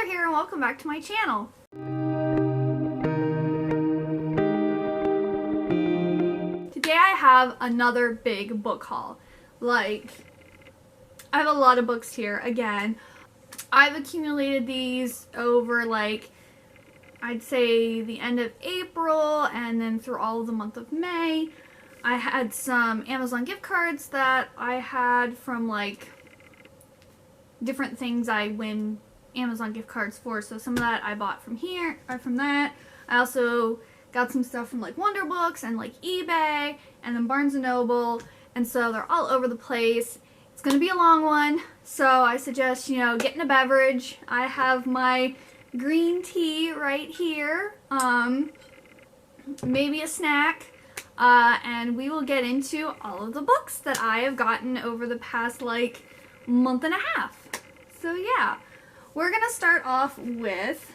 Heather here and welcome back to my channel. Today I have another big book haul. I have a lot of books here again. I've accumulated these over I'd say the end of April and then through all of the month of May. I had some Amazon gift cards that I had from different things I win Amazon gift cards for. So some of that I bought from here or from that. I also got some stuff from Wonder Books and eBay and then Barnes & Noble. And so they're all over the place. It's going to be a long one. So I suggest, getting a beverage. I have my green tea right here. Maybe a snack. And we will get into all of the books that I have gotten over the past month and a half. So yeah, we're gonna start off with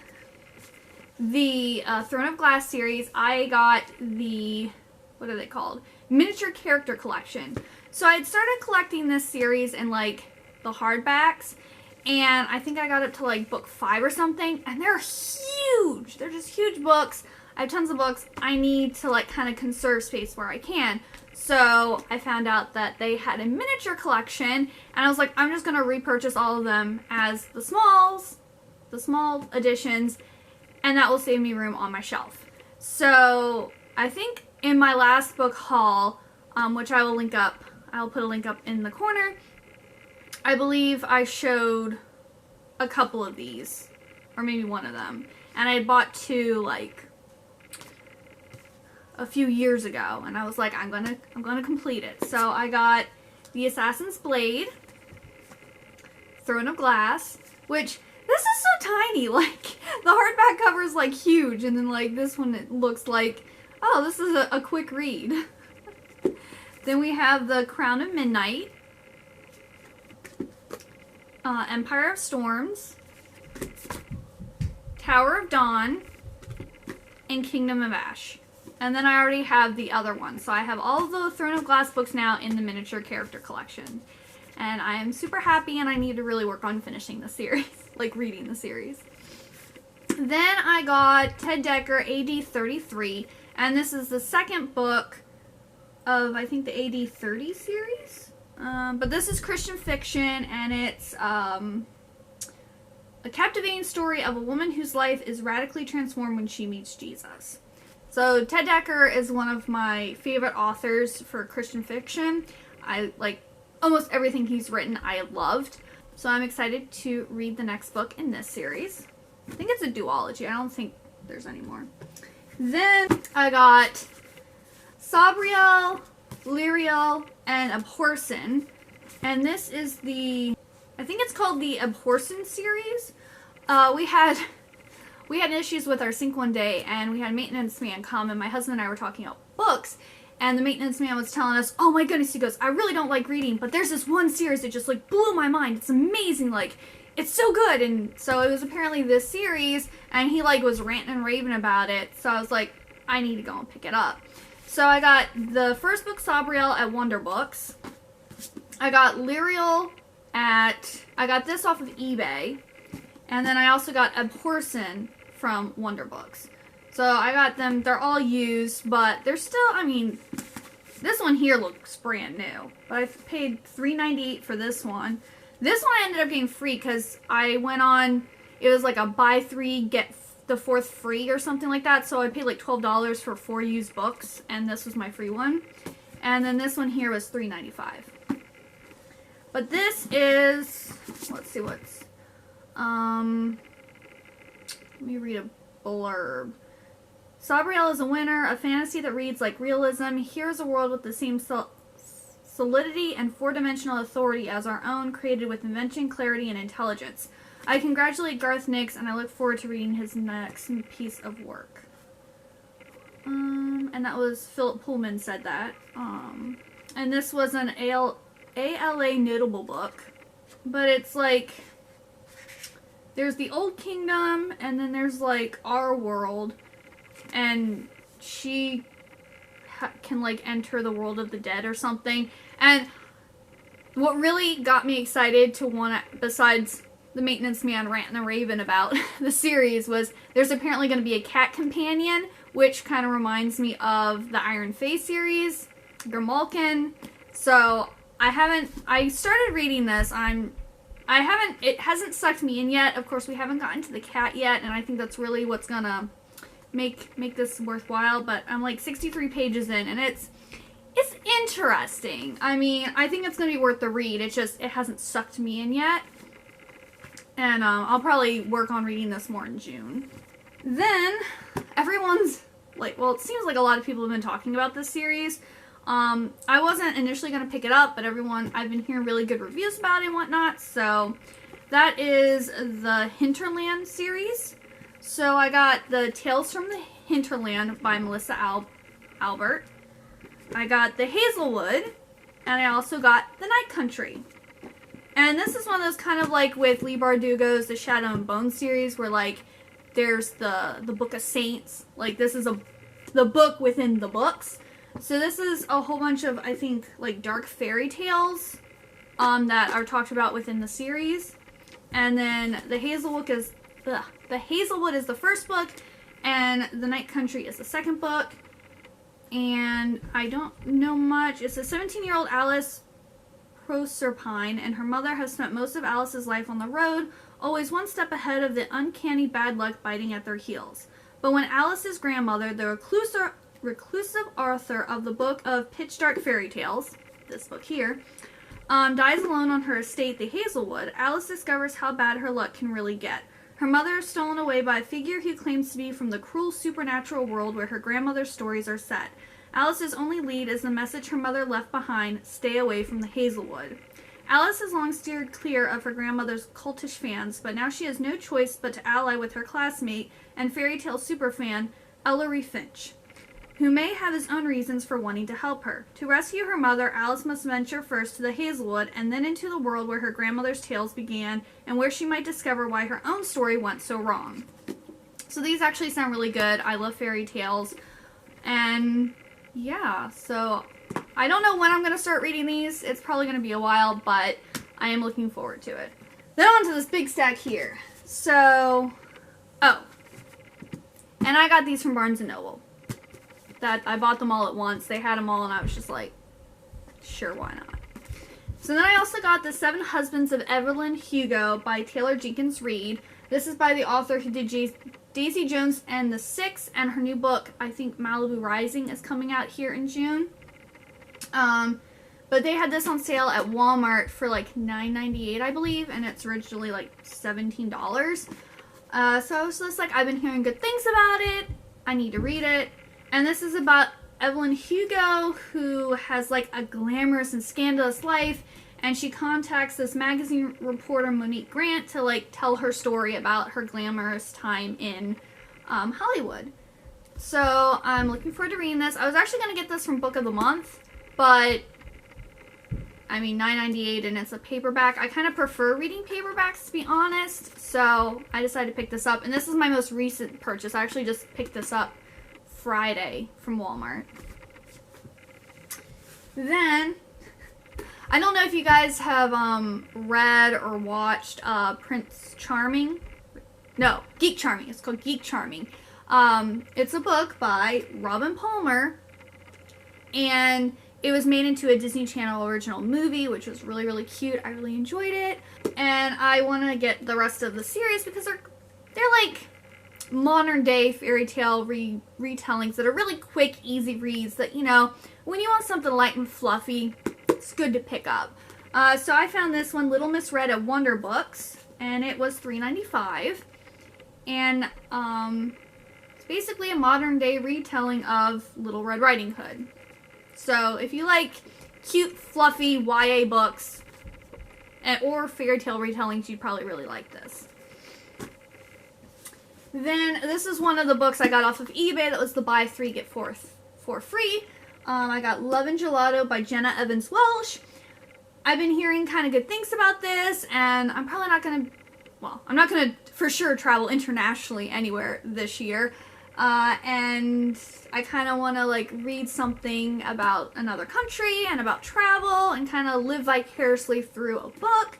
the Throne of Glass series. I got the, what are they called? Miniature Character Collection. So I had started collecting this series in the hardbacks, and I think I got up to book 5 or something, and they're huge. They're just huge books. I have tons of books. I need to kind of conserve space where I can. So I found out that they had a miniature collection, and I was like, I'm just going to repurchase all of them as the small editions, and that will save me room on my shelf. So I think in my last book haul, which I will link up, I'll put a link up in the corner, I believe I showed a couple of these, or maybe one of them, and I bought 2 a few years ago, and I was like, I'm gonna complete it. So I got the Assassin's Blade, Throne of Glass, which this is so tiny. The hardback cover is huge, and then this one it looks oh, this is a quick read. Then we have the Crown of Midnight, Empire of Storms, Tower of Dawn, and Kingdom of Ash. And then I already have the other one. So I have all of the Throne of Glass books now in the Miniature Character Collection. And I am super happy, and I need to really work on finishing the series. Reading the series. Then I got Ted Dekker AD 33. And this is the second book of, I think, the AD 30 series. But this is Christian fiction, and it's a captivating story of a woman whose life is radically transformed when she meets Jesus. So Ted Dekker is one of my favorite authors for Christian fiction. I almost everything he's written I loved. So I'm excited to read the next book in this series. I think it's a duology. I don't think there's any more. Then I got Sabriel, Lyriel, and Abhorsen. And this is I think it's called the Abhorsen series. We had issues with our sink one day, and we had a maintenance man come, and my husband and I were talking about books, and the maintenance man was telling us, oh my goodness, he goes, I really don't like reading, but there's this one series that just blew my mind. It's amazing, it's so good. And so it was apparently this series, and he was ranting and raving about it, so I was like, I need to go and pick it up. So I got the first book, Sabriel, at Wonder Books. I got Lyriel I got this off of eBay, and then I also got Abhorsen from Wonder Books. So I got them, they're all used, but they're still, this one here looks brand new. But I paid $3.98 for this one. This one I ended up getting free because I went on, it was a buy 3, get the 4th free or something like that. So I paid $12 for 4 used books, and this was my free one. And then this one here was $3.95. But this is, let's see what's, let me read a blurb. Sabriel is a winner, a fantasy that reads like realism. Here's a world with the same solidity and 4-dimensional authority as our own, created with invention, clarity, and intelligence. I congratulate Garth Nix, and I look forward to reading his next piece of work. And that was Philip Pullman said that. And this was an ALA notable book. But it's there's the Old Kingdom, and then there's our world, and she can enter the world of the dead or something. And what really got me excited to want to, besides the maintenance man ranting and raving about the series was there's apparently going to be a cat companion, which kind of reminds me of the Iron Fae series, Grimalkin. So I started reading this. It hasn't sucked me in yet. Of course, we haven't gotten to the cat yet, and I think that's really what's gonna make this worthwhile. But I'm like 63 pages in, and it's interesting. I mean, I think it's gonna be worth the read. It hasn't sucked me in yet, and I'll probably work on reading this more in June. Then everyone's like, well, it seems like a lot of people have been talking about this series. I wasn't initially going to pick it up, but I've been hearing really good reviews about it and whatnot, so that is the Hinterland series. So I got the Tales from the Hinterland by Melissa Albert. I got the Hazelwood, and I also got the Night Country. And this is one of those kind of like with Leigh Bardugo's The Shadow and Bone series, where like there's the Book of Saints. Like this is the book within the books. So this is a whole bunch of, I think, like dark fairy tales that are talked about within the series. And then the Hazelwood is the first book, and the Night Country is the second book. And I don't know much. It's a 17-year-old Alice Proserpine, and her mother has spent most of Alice's life on the road, always one step ahead of the uncanny bad luck biting at their heels. But when Alice's grandmother, the reclusive author of the book of Pitch Dark Fairy Tales, this book here, dies alone on her estate, the Hazelwood, Alice discovers how bad her luck can really get. Her mother is stolen away by a figure who claims to be from the cruel supernatural world where her grandmother's stories are set. Alice's only lead is the message her mother left behind: stay away from the Hazelwood. Alice has long steered clear of her grandmother's cultish fans, but now she has no choice but to ally with her classmate and fairy tale superfan, Ellery Finch, who may have his own reasons for wanting to help her. To rescue her mother, Alice must venture first to the Hazelwood and then into the world where her grandmother's tales began and where she might discover why her own story went so wrong. So these actually sound really good. I love fairy tales. And yeah, so I don't know when I'm going to start reading these. It's probably going to be a while, but I am looking forward to it. Then on to this big stack here. So, and I got these from Barnes & Noble. That I bought them all at once. They had them all, and I was just like, sure, why not? So then I also got The Seven Husbands of Evelyn Hugo by Taylor Jenkins Reid. This is by the author who did Daisy Jones and the Six, and her new book, I think Malibu Rising, is coming out here in June. But they had this on sale at Walmart for like $9.98, I believe, and it's originally like $17. So I was just like, I've been hearing good things about it. I need to read it. And this is about Evelyn Hugo, who has like a glamorous and scandalous life, and she contacts this magazine reporter, Monique Grant, to like tell her story about her glamorous time in Hollywood. So I'm looking forward to reading this. I was actually going to get this from Book of the Month, but I mean, $9.98 and it's a paperback. I kind of prefer reading paperbacks, to be honest, so I decided to pick this up. And this is my most recent purchase. I actually just picked this up Friday from Walmart. Then, I don't know if you guys have read or watched Prince Charming. No, Geek Charming. It's called Geek Charming. It's a book by Robin Palmer, and it was made into a Disney Channel original movie, which was really, really cute. I really enjoyed it, and I want to get the rest of the series because they're like modern day fairy tale retellings that are really quick, easy reads that, you know, when you want something light and fluffy, it's good to pick up. So I found this one, Little Miss Red, at Wonder Books, and it was $3.95, and it's basically a modern day retelling of Little Red Riding Hood. So if you like cute, fluffy YA books or fairy tale retellings, you'd probably really like this. Then this is one of the books I got off of eBay that was the buy 3 get 4 for free. I got Love and Gelato by Jenna Evans Welsh. I've been hearing kind of good things about this, and I'm probably not going to, well, I'm not going to for sure travel internationally anywhere this year. And I kind of want to like read something about another country and about travel and kind of live vicariously through a book.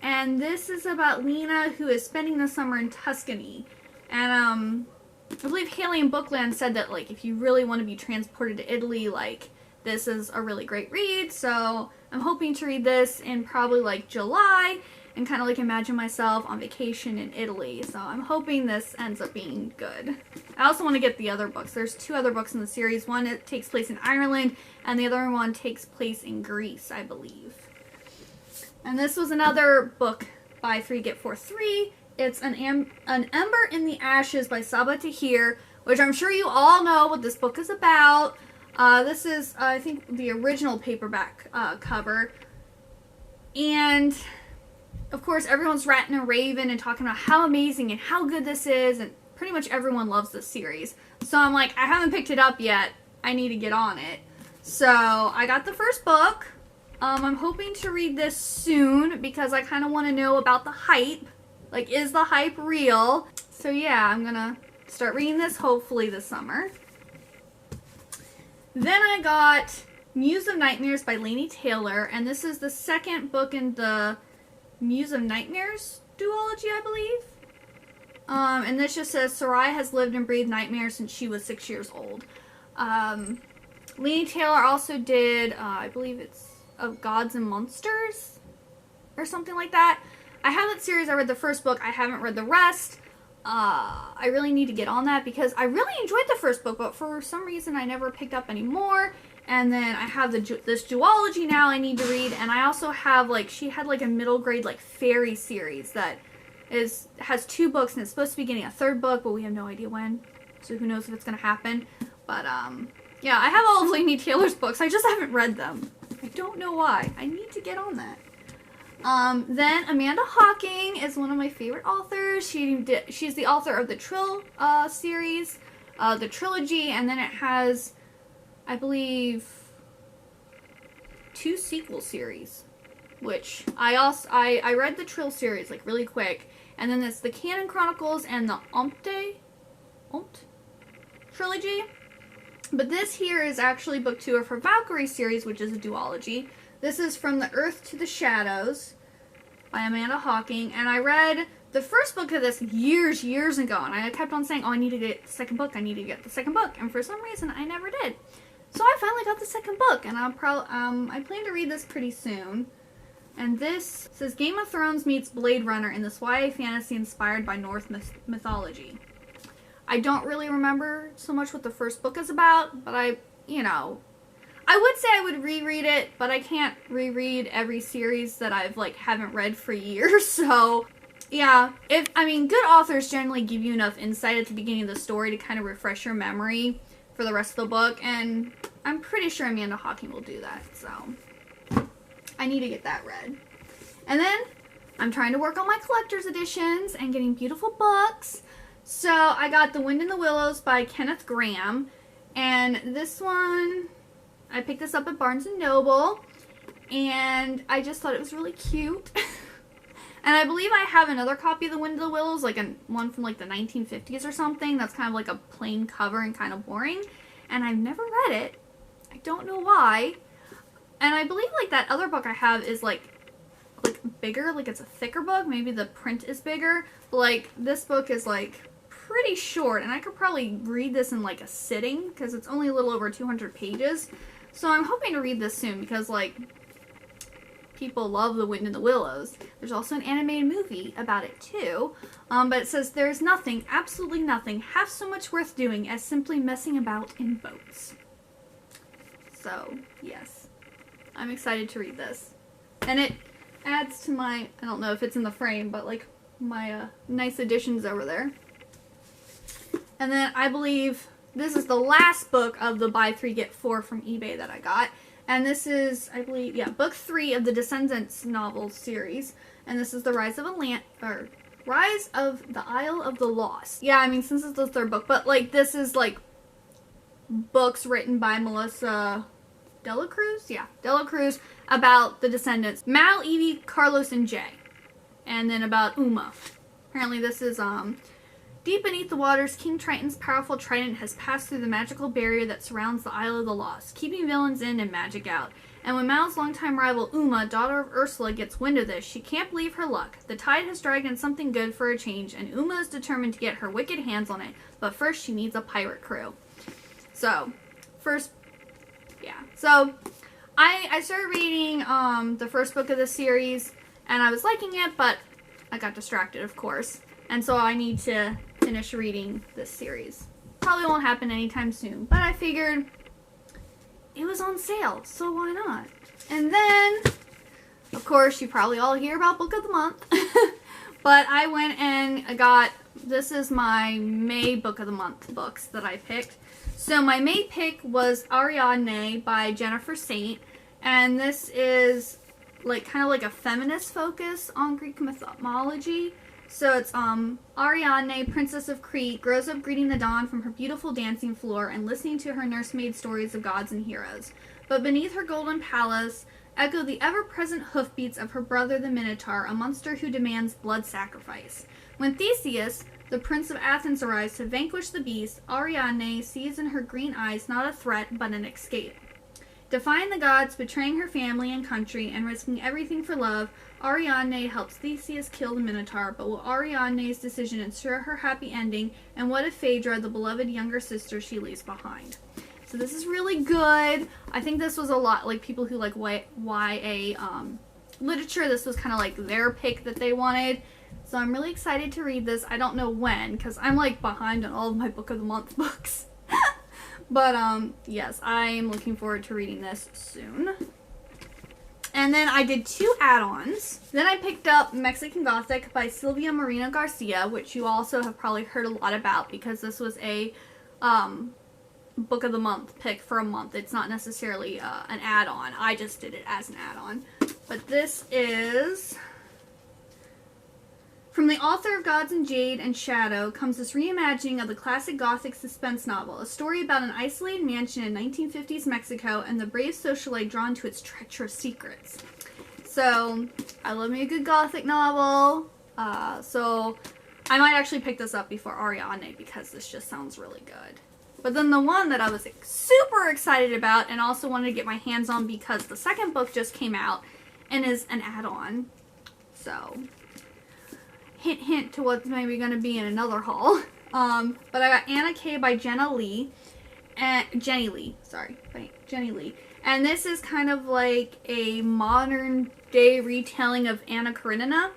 And this is about Lena, who is spending the summer in Tuscany. And I believe Haley in Bookland said that, like, if you really want to be transported to Italy, like, this is a really great read. So I'm hoping to read this in probably like July and kind of like imagine myself on vacation in Italy. So I'm hoping this ends up being good. I also want to get the other books. There's 2 other books in the series. One, it takes place in Ireland, and the other one takes place in Greece, I believe. And this was another book by 3 Get 4 3. It's an Ember in the Ashes by Saba Tahir, which I'm sure you all know what this book is about. This is, I think, the original paperback cover. And, of course, everyone's ranting and raving and talking about how amazing and how good this is. And pretty much everyone loves this series. So I'm like, I haven't picked it up yet. I need to get on it. So I got the first book. I'm hoping to read this soon because I kind of want to know about the hype. Like, is the hype real? So yeah, I'm going to start reading this hopefully this summer. Then I got Muse of Nightmares by Laini Taylor, and this is the second book in the Muse of Nightmares duology, I believe. And this just says, Sarai has lived and breathed nightmares since she was 6 years old. Laini Taylor also did, I believe it's Of Gods and Monsters, or something like that. I have that series, I read the first book, I haven't read the rest. I really need to get on that because I really enjoyed the first book, but for some reason I never picked up any more. And then I have this duology now I need to read, and I also have, like, she had like a middle grade like fairy series that has 2 books, and it's supposed to be getting a 3rd book, but we have no idea when, so who knows if it's gonna happen. But yeah, I have all of Laini Taylor's books, I just haven't read them. I don't know why. I need to get on that. Then Amanda Hawking is one of my favorite authors. She's the author of the Trill series, the trilogy, and then it has, I believe, 2 sequel series, which I read the Trill series like really quick, and then it's the Canon Chronicles and the Ompt trilogy. But this here is actually book 2 of her Valkyrie series, which is a duology. This is From the Earth to the Shadows by Amanda Hawking, and I read the first book of this years ago, and I kept on saying, oh, I need to get the second book, and for some reason I never did. So I finally got the second book, and I plan to read this pretty soon. And this says Game of Thrones meets Blade Runner in this YA fantasy inspired by Norse mythology. I don't really remember so much what the first book is about, but I would say I would reread it, but I can't reread every series that I've haven't read for years. So yeah, good authors generally give you enough insight at the beginning of the story to kind of refresh your memory for the rest of the book, and I'm pretty sure Amanda Hawking will do that, so I need to get that read. And then I'm trying to work on my collector's editions and getting beautiful books. So I got The Wind in the Willows by Kenneth Graham, and this one, I picked this up at Barnes & Noble, and I just thought it was really cute. And I believe I have another copy of The Wind in the Willows, one from the 1950s or something, that's kind of like a plain cover and kind of boring, and I've never read it. I don't know why. And I believe that other book I have is bigger, it's a thicker book, maybe the print is bigger, but this book is pretty short, and I could probably read this in a sitting because it's only a little over 200 pages. So I'm hoping to read this soon because people love The Wind in the Willows. There's also an animated movie about it too, but it says there's nothing, absolutely nothing, half so much worth doing as simply messing about in boats. So yes, I'm excited to read this, and it adds to my, I don't know if it's in the frame, but my nice additions over there. And then I believe this is the last book of the Buy 3 Get 4 from eBay that I got. And this is, I believe, yeah, book 3 of the Descendants novel series. And this is the Rise of the Isle of the Lost. Yeah, since it's the 3rd book, but this is books written by Melissa Delacruz? Yeah, Delacruz, about the Descendants. Mal, Evie, Carlos, and Jay. And then about Uma. Apparently this is Deep beneath the waters, King Triton's powerful trident has passed through the magical barrier that surrounds the Isle of the Lost, keeping villains in and magic out. And when Mal's longtime rival Uma, daughter of Ursula, gets wind of this, she can't believe her luck. The tide has dragged in something good for a change, and Uma is determined to get her wicked hands on it. But first, she needs a pirate crew. So, So, I started reading the first book of the series, and I was liking it, but I got distracted, of course. And so I need to finish reading this series. Probably won't happen anytime soon, but I figured it was on sale, so why not? And then, of course, you probably all hear about Book of the Month, but I went and got, this is my May Book of the Month books that I picked. So my May pick was Ariadne by Jennifer Saint, and this is like kind of like a feminist focus on Greek mythology. So it's Ariadne, Princess of Crete, grows up greeting the dawn from her beautiful dancing floor and listening to her nursemaid stories of gods and heroes. But beneath her golden palace echo the ever-present hoofbeats of her brother the Minotaur, a monster who demands blood sacrifice. When Theseus, the prince of Athens, arrives to vanquish the beast, Ariadne sees in her green eyes not a threat but an escape. Defying the gods, betraying her family and country, and risking everything for love, Ariadne helps Theseus kill the Minotaur, but will Ariadne's decision ensure her happy ending, and what if Phaedra, the beloved younger sister, she leaves behind? So this is really good. I think this was a lot, like people who like YA literature, this was kind of like their pick that they wanted. So I'm really excited to read this. I don't know when, because I'm like behind on all of my Book of the Month books. But yes, I'm looking forward to reading this soon. And then I did 2 add-ons. Then I picked up Mexican Gothic by Silvia Marina Garcia, which you also have probably heard a lot about because this was a Book of the Month pick for a month. It's not necessarily an add-on. I just did it as an add-on. But this is... From the author of Gods in Jade and Shadow comes this reimagining of the classic Gothic suspense novel, a story about an isolated mansion in 1950s Mexico and the brave socialite drawn to its treacherous secrets. So, I love me a good Gothic novel, so I might actually pick this up before Ariadne because this just sounds really good. But then the one that I was super excited about and also wanted to get my hands on because the second book just came out and is an add-on, so... Hint, hint to what's maybe going to be in another haul. But I got Anna K by Jenny Lee. And this is kind of like a modern day retelling of Anna Karenina.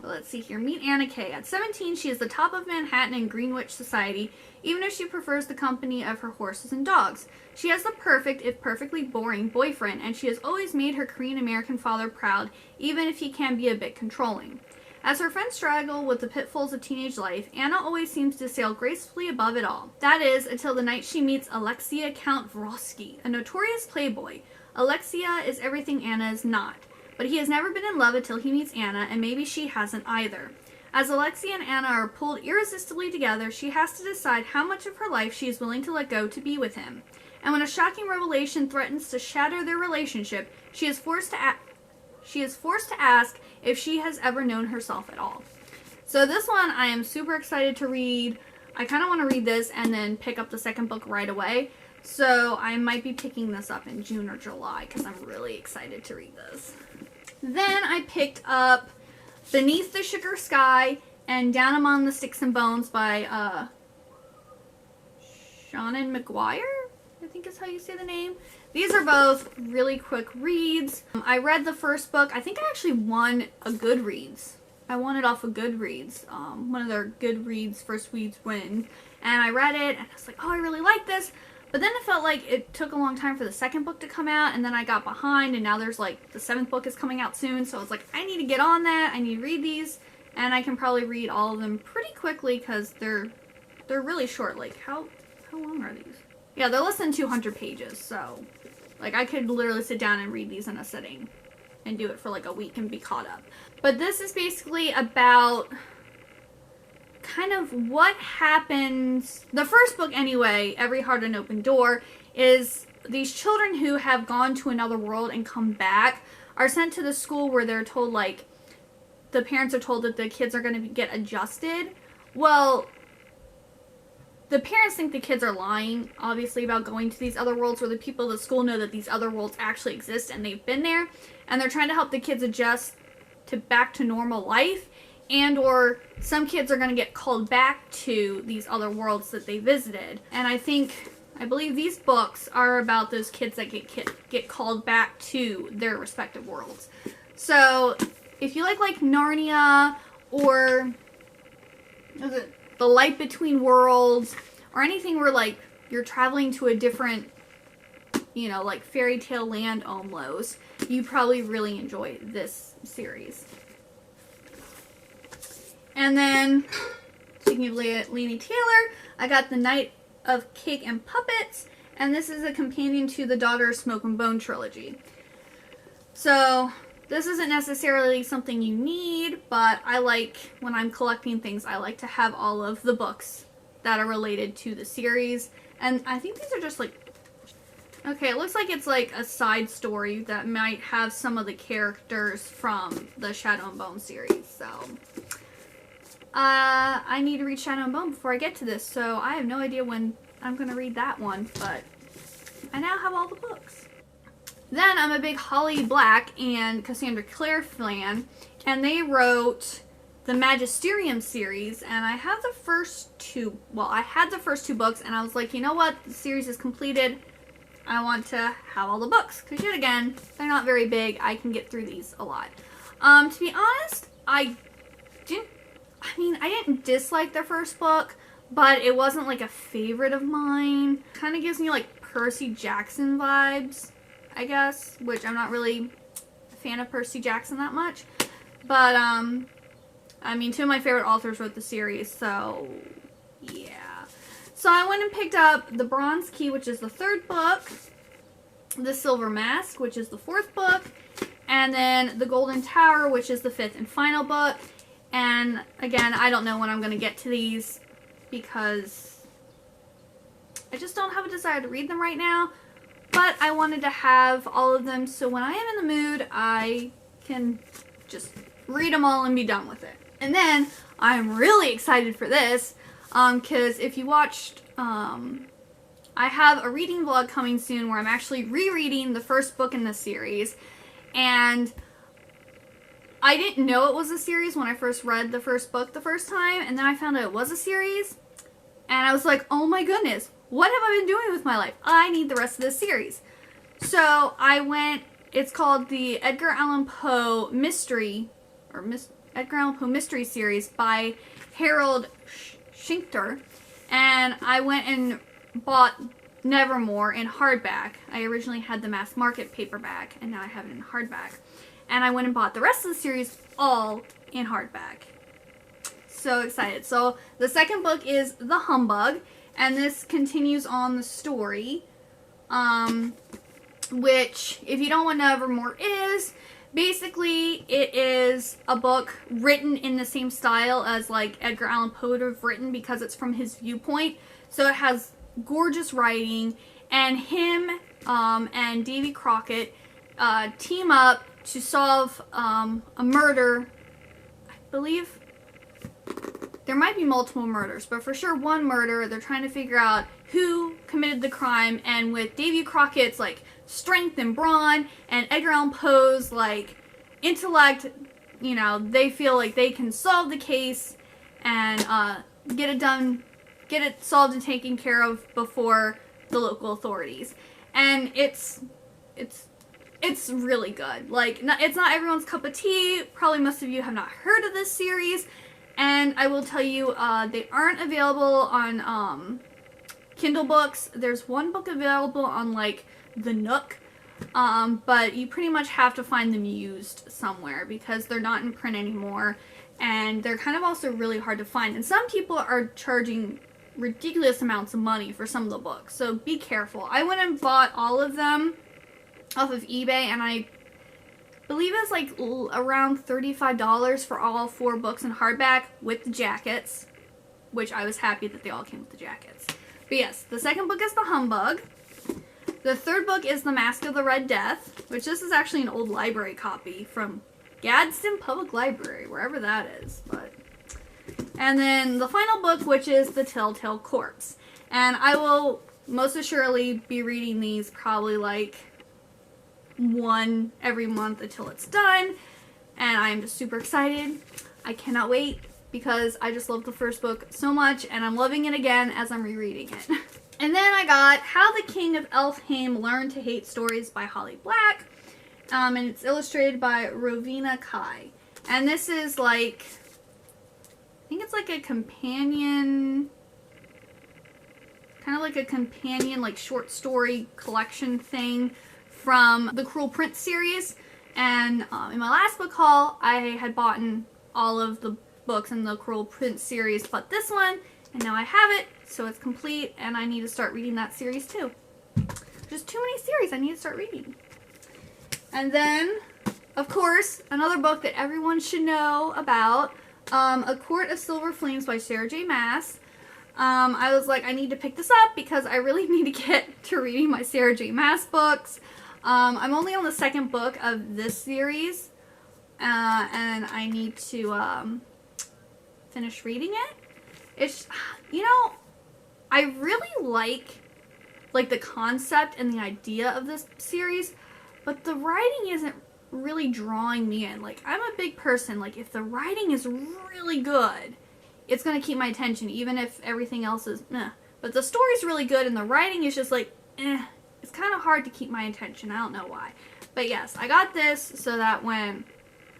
Let's see here. Meet Anna K. At 17, she is the top of Manhattan in Greenwich society, even if she prefers the company of her horses and dogs. She has the perfect, if perfectly boring, boyfriend, and she has always made her Korean-American father proud, even if he can be a bit controlling. As her friends struggle with the pitfalls of teenage life, Anna always seems to sail gracefully above it all. That is, until the night she meets Alexia Count Vrosky, a notorious playboy. Alexia is everything Anna is not, but he has never been in love until he meets Anna, and maybe she hasn't either. As Alexia and Anna are pulled irresistibly together, she has to decide how much of her life she is willing to let go to be with him. And when a shocking revelation threatens to shatter their relationship, she is forced to ask if she has ever known herself at all. So this one I am super excited to read. I kind of want to read this and then pick up the second book right away. So I might be picking this up in June or July because I'm really excited to read this. Then I picked up Beneath the Sugar Sky and Down Among the Sticks and Bones by Shannon McGuire, I think is how you say the name. These are both really quick reads. I read the first book. I think I actually won a Goodreads. I won it off of Goodreads. One of their Goodreads first reads win. And I read it and I was like, oh, I really like this. But then it felt like it took a long time for the second book to come out, and then I got behind, and now there's like the 7th book is coming out soon, so I was like, I need to get on that, I need to read these, and I can probably read all of them pretty quickly because they're really short. Like, how long are these? Yeah, they're less than 200 pages, so like I could literally sit down and read these in a sitting and do it for like a week and be caught up. But this is basically about kind of what happens. The first book anyway, Every Heart an Open Door, is these children who have gone to another world and come back are sent to the school where they're told like the parents are told that the kids are going to get adjusted. Well, the parents think the kids are lying, obviously, about going to these other worlds, where the people at the school know that these other worlds actually exist and they've been there, and they're trying to help the kids adjust to back to normal life, and or some kids are going to get called back to these other worlds that they visited. And I believe these books are about those kids that get called back to their respective worlds. So if you like Narnia, or The Light Between Worlds, or anything where like you're traveling to a different, you know, like fairy tale land almost, you probably really enjoy this series. And then, speaking of Laini Taylor, I got The Night of Cake and Puppets, and this is a companion to the Daughter of Smoke and Bone trilogy. So this isn't necessarily something you need, but I like, when I'm collecting things, I like to have all of the books that are related to the series. And I think these are just like, okay, it looks like it's like a side story that might have some of the characters from the Shadow and Bone series. So I need to read Shadow and Bone before I get to this, so I have no idea when I'm going to read that one, but I now have all the books. Then I'm a big Holly Black and Cassandra Clare fan, and they wrote the Magisterium series, and I have the first two, well, I had the first two books, and I was like, you know what, the series is completed, I want to have all the books, because yet again, they're not very big, I can get through these a lot. To be honest, I didn't dislike the first book, but it wasn't like a favorite of mine. Kind of gives me like Percy Jackson vibes, I guess, which I'm not really a fan of Percy Jackson that much. But, I mean, two of my favorite authors wrote the series, so yeah. So I went and picked up The Bronze Key, which is the third book, The Silver Mask, which is the fourth book, and then The Golden Tower, which is the fifth and final book. And again, I don't know when I'm going to get to these because I just don't have a desire to read them right now. But I wanted to have all of them so when I am in the mood, I can just read them all and be done with it. And then I'm really excited for this because if you watched, I have a reading vlog coming soon where I'm actually rereading the first book in the series. And I didn't know it was a series when I first read the first book the first time, and then I found out it was a series, and I was like, oh my goodness, what have I been doing with my life? I need the rest of this series. So I went, it's called the Edgar Allan Poe Mystery, or Edgar Allan Poe Mystery Series by Harold Schinkter, and I went and bought Nevermore in hardback. I originally had the mass market paperback, and now I have it in hardback. And I went and bought the rest of the series all in hardback. So excited. So the second book is The Humbug, and this continues on the story, which, if you don't know what Nevermore is, basically it is a book written in the same style as like Edgar Allan Poe would have written because it's from his viewpoint. So it has gorgeous writing, and him and Davy Crockett team up to solve a murder. I believe there might be multiple murders, but for sure one murder. They're trying to figure out who committed the crime, and with Davy Crockett's like strength and brawn and Edgar Allan Poe's like intellect, you know, they feel like they can solve the case and get it done, get it solved and taken care of before the local authorities. And it's really good. Like, it's not everyone's cup of tea. Probably most of you have not heard of this series. And I will tell you, they aren't available on Kindle books. There's one book available on, like, the Nook. But you pretty much have to find them used somewhere because they're not in print anymore. And they're kind of also really hard to find. And some people are charging ridiculous amounts of money for some of the books. So be careful. I went and bought all of them off of eBay, and I believe it's like around $35 for all 4 books in hardback with the jackets, which I was happy that they all came with the jackets. But yes, the second book is The Humbug. The third book is The Mask of the Red Death, which this is actually an old library copy from Gadsden Public Library, wherever that is. And then the final book, which is The Telltale Corpse. And I will most assuredly be reading these probably like one every month until it's done. And I'm just super excited. I cannot wait because I just love the first book so much, and I'm loving it again as I'm rereading it. And then I got How the King of Elfhame Learned to Hate Stories by Holly Black. And it's illustrated by Rowena Kai. And this is like, I think it's like a companion, kind of like a companion like short story collection thing from the Cruel Prince series. And in my last book haul, I had bought all of the books in the Cruel Prince series but this one, and now I have it, so it's complete, and I need to start reading that series too. There's too many series I need to start reading. And then, of course, another book that everyone should know about, A Court of Silver Flames by Sarah J. Maas. I was like, I need to pick this up because I really need to get to reading my Sarah J. Maas books. I'm only on the second book of this series, and I need to finish reading it. It's, you know, I really like the concept and the idea of this series, but the writing isn't really drawing me in. Like, I'm a big person. Like, if the writing is really good, it's going to keep my attention, even if everything else is meh. But the story's really good, and the writing is just like, eh. It's kind of hard to keep my attention. I don't know why. But yes, I got this so that when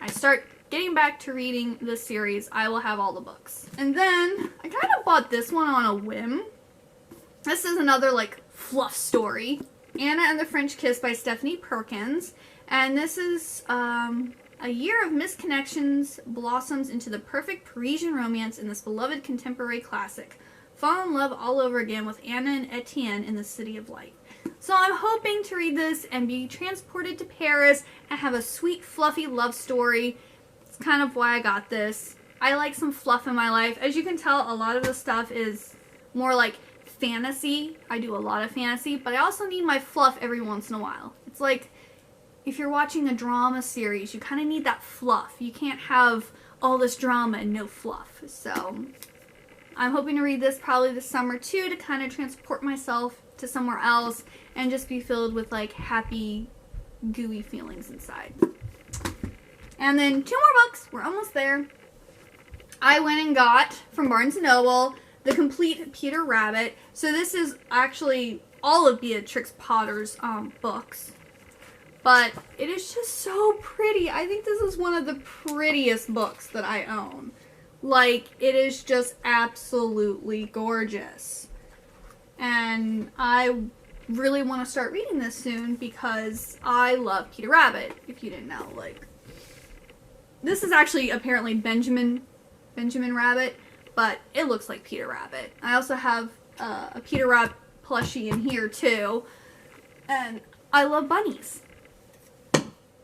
I start getting back to reading this series, I will have all the books. And then I kind of bought this one on a whim. This is another like fluff story. Anna and the French Kiss by Stephanie Perkins. And this is a year of misconnections blossoms into the perfect Parisian romance in this beloved contemporary classic. Fall in love all over again with Anna and Etienne in the City of Light. So I'm hoping to read this and be transported to Paris and have a sweet, fluffy love story. It's kind of why I got this. I like some fluff in my life. As you can tell, a lot of the stuff is more like fantasy. I do a lot of fantasy, but I also need my fluff every once in a while. It's like if you're watching a drama series, you kind of need that fluff. You can't have all this drama and no fluff. So I'm hoping to read this probably this summer too, to kind of transport myself to somewhere else and just be filled with like happy, gooey feelings inside. And then 2 more books. We're almost there. I went and got from Barnes & Noble the complete Peter Rabbit. So this is actually all of Beatrix Potter's books. But it is just so pretty. I think this is one of the prettiest books that I own. Like, it is just absolutely gorgeous. And I really want to start reading this soon because I love Peter Rabbit, if you didn't know. Like, this is actually apparently Benjamin Rabbit, but it looks like Peter Rabbit. I also have a Peter Rabbit plushie in here too, and I love bunnies.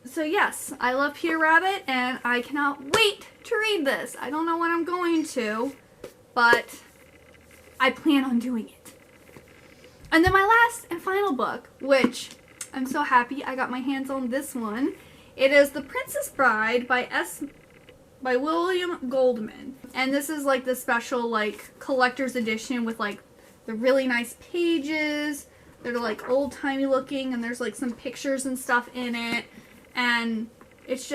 So yes, I love Peter Rabbit, and I cannot wait to read this. I don't know when I'm going to, but I plan on doing it. And then my last and final book, which I'm so happy I got my hands on this one. It is The Princess Bride by William Goldman. And this is like the special like collector's edition with like the really nice pages. They're like old-timey looking, and there's like some pictures and stuff in it. And it's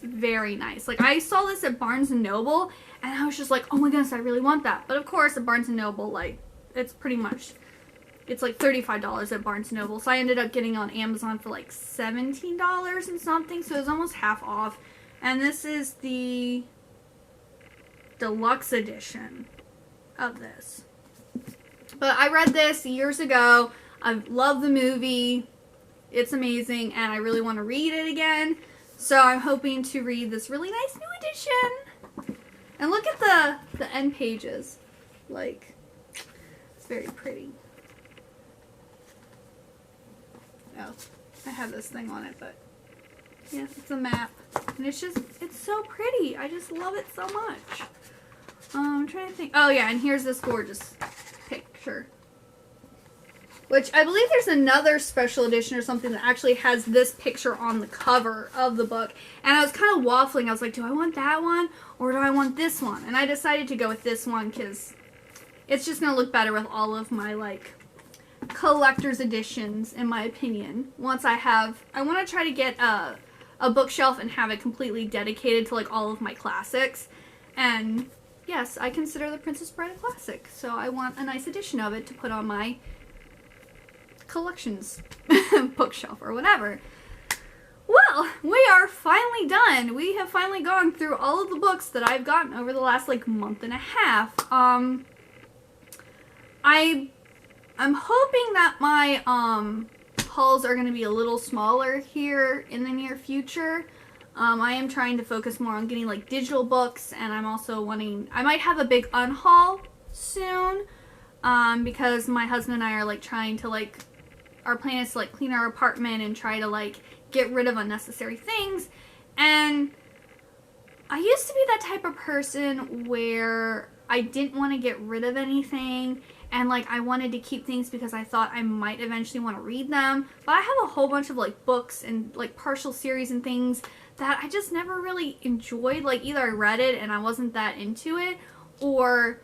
very nice. Like, I saw this at Barnes & Noble, and I was just like, oh my goodness, I really want that. But of course, at Barnes & Noble, like, it's like $35 at Barnes & Noble. So I ended up getting on Amazon for like $17 and something. So it was almost half off. And this is the deluxe edition of this. But I read this years ago. I love the movie. It's amazing, and I really want to read it again. So I'm hoping to read this really nice new edition. And look at the end pages. Like, it's very pretty. Oh, I have this thing on it, but yeah, it's a map. And it's so pretty. I just love it so much. I'm trying to think. Oh yeah, and here's this gorgeous picture. which I believe there's another special edition or something that actually has this picture on the cover of the book. And I was kind of waffling. I was like, do I want that one or do I want this one? And I decided to go with this one because it's just going to look better with all of my, like, collector's editions, in my opinion. Once I want to try to get a bookshelf and have it completely dedicated to, like, all of my classics. And yes, I consider The Princess Bride a classic, so I want a nice edition of it to put on my collections bookshelf or whatever. Well, we are finally done. We have finally gone through all of the books that I've gotten over the last, like, month and a half. I'm hoping that my hauls are going to be a little smaller here in the near future. I am trying to focus more on getting, like, digital books, and I'm also wanting, I might have a big unhaul soon, because my husband and I are, like, trying to, like, our plan is to, like, clean our apartment and try to, like, get rid of unnecessary things. And I used to be that type of person where I didn't want to get rid of anything, and, like, I wanted to keep things because I thought I might eventually want to read them. But I have a whole bunch of, like, books and, like, partial series and things that I just never really enjoyed. Like, either I read it and I wasn't that into it, or,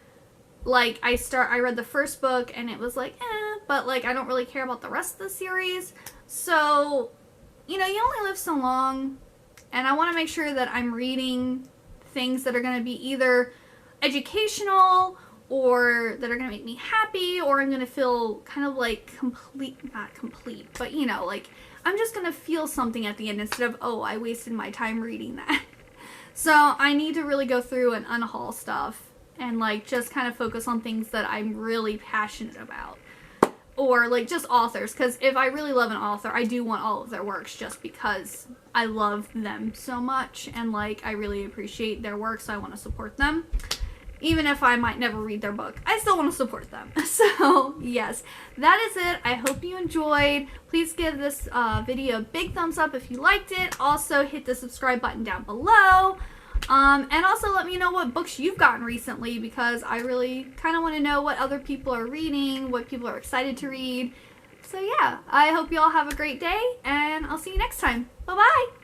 like, I read the first book and it was like, but, like, I don't really care about the rest of the series. So, you know, you only live so long, and I want to make sure that I'm reading things that are going to be either educational or that are going to make me happy, or I'm going to feel kind of, like, not complete, but, you know, like, I'm just going to feel something at the end instead of, oh, I wasted my time reading that. So I need to really go through and unhaul stuff and, like, just kind of focus on things that I'm really passionate about. Or, like, just authors, because if I really love an author, I do want all of their works just because I love them so much, and, like, I really appreciate their work, so I want to support them. Even if I might never read their book, I still want to support them. So, yes, that is it. I hope you enjoyed. Please give this video a big thumbs up if you liked it. Also, hit the subscribe button down below. And also let me know what books you've gotten recently, because I really kind of want to know what other people are reading, what people are excited to read. So yeah, I hope you all have a great day, and I'll see you next time. Bye-bye!